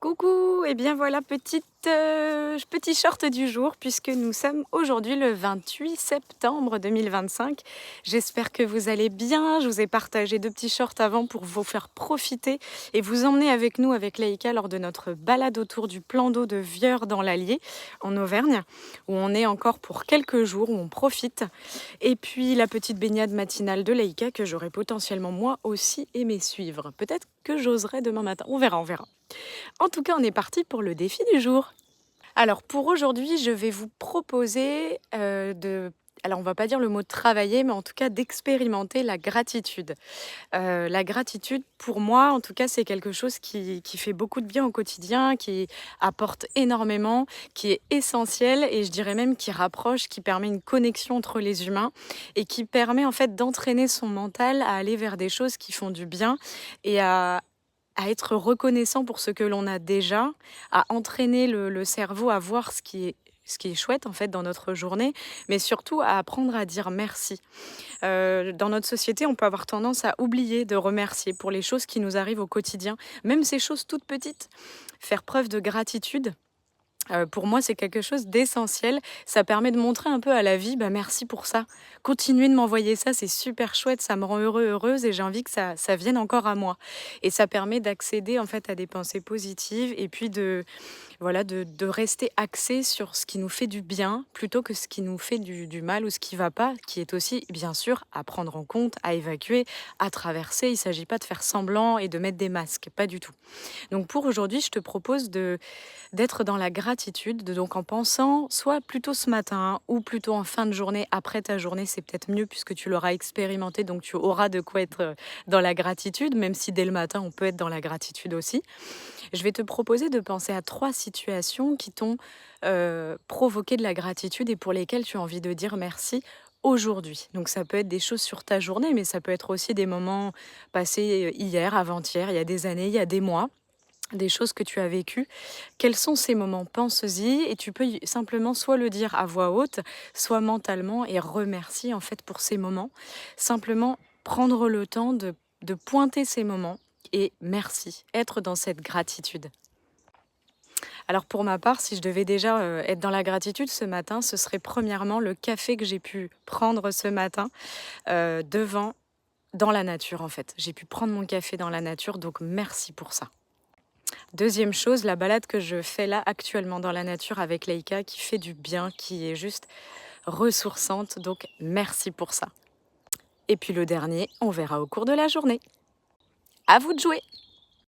Coucou, et bien voilà petit short du jour puisque nous sommes aujourd'hui le 28 septembre 2025. J'espère que vous allez bien. Je vous ai partagé 2 petits shorts avant pour vous faire profiter et vous emmener avec nous avec Laïka lors de notre balade autour du plan d'eau de Vieur dans l'Allier en Auvergne, où on est encore pour quelques jours, où on profite. Et puis la petite baignade matinale de Laïka que j'aurais potentiellement moi aussi aimé suivre. Peut-être que j'oserai demain matin. On verra, on verra. En tout cas, on est parti pour le défi du jour. Alors pour aujourd'hui, je vais vous proposer alors on va pas dire le mot travailler, mais en tout cas d'expérimenter la gratitude. La gratitude, pour moi, en tout cas, c'est quelque chose qui fait beaucoup de bien au quotidien, qui apporte énormément, qui est essentiel et je dirais même qui rapproche, qui permet une connexion entre les humains et qui permet en fait d'entraîner son mental à aller vers des choses qui font du bien et à être reconnaissant pour ce que l'on a déjà, à entraîner le cerveau à voir ce qui est chouette en fait dans notre journée, mais surtout à apprendre à dire merci. Dans notre société, on peut avoir tendance à oublier de remercier pour les choses qui nous arrivent au quotidien, même ces choses toutes petites. Faire preuve de gratitude, pour moi, c'est quelque chose d'essentiel. Ça permet de montrer un peu à la vie: «Bah, merci pour ça. Continuez de m'envoyer ça, c'est super chouette, ça me rend heureux, heureuse et j'ai envie que ça vienne encore à moi» et ça permet d'accéder, en fait, à des pensées positives et puis de rester axé sur ce qui nous fait du bien plutôt que ce qui nous fait du mal ou ce qui va pas, qui est aussi bien sûr à prendre en compte, à évacuer, à traverser. Il ne s'agit pas de faire semblant et de mettre des masques, pas du tout. Donc pour aujourd'hui, je te propose d'être dans la gratitude, donc en pensant soit plutôt ce matin ou plutôt en fin de journée, après ta journée, c'est peut-être mieux puisque tu l'auras expérimenté, donc tu auras de quoi être dans la gratitude, même si dès le matin, on peut être dans la gratitude aussi. Je vais te proposer de penser à 3 situations qui t'ont, provoqué de la gratitude et pour lesquelles tu as envie de dire merci aujourd'hui. Donc ça peut être des choses sur ta journée, mais ça peut être aussi des moments passés, hier, avant-hier, il y a des années, il y a des mois, des choses que tu as vécues. Quels sont ces moments? Pense-y et tu peux simplement soit le dire à voix haute, soit mentalement et remercier en fait pour ces moments. Simplement prendre le temps de pointer ces moments et merci, être dans cette gratitude. Alors pour ma part, si je devais déjà être dans la gratitude ce matin, ce serait premièrement le café que j'ai pu prendre ce matin dans la nature en fait. J'ai pu prendre mon café dans la nature, donc merci pour ça. Deuxième chose, la balade que je fais là actuellement dans la nature avec Leica qui fait du bien, qui est juste ressourçante, donc merci pour ça. Et puis le dernier, on verra au cours de la journée. À vous de jouer!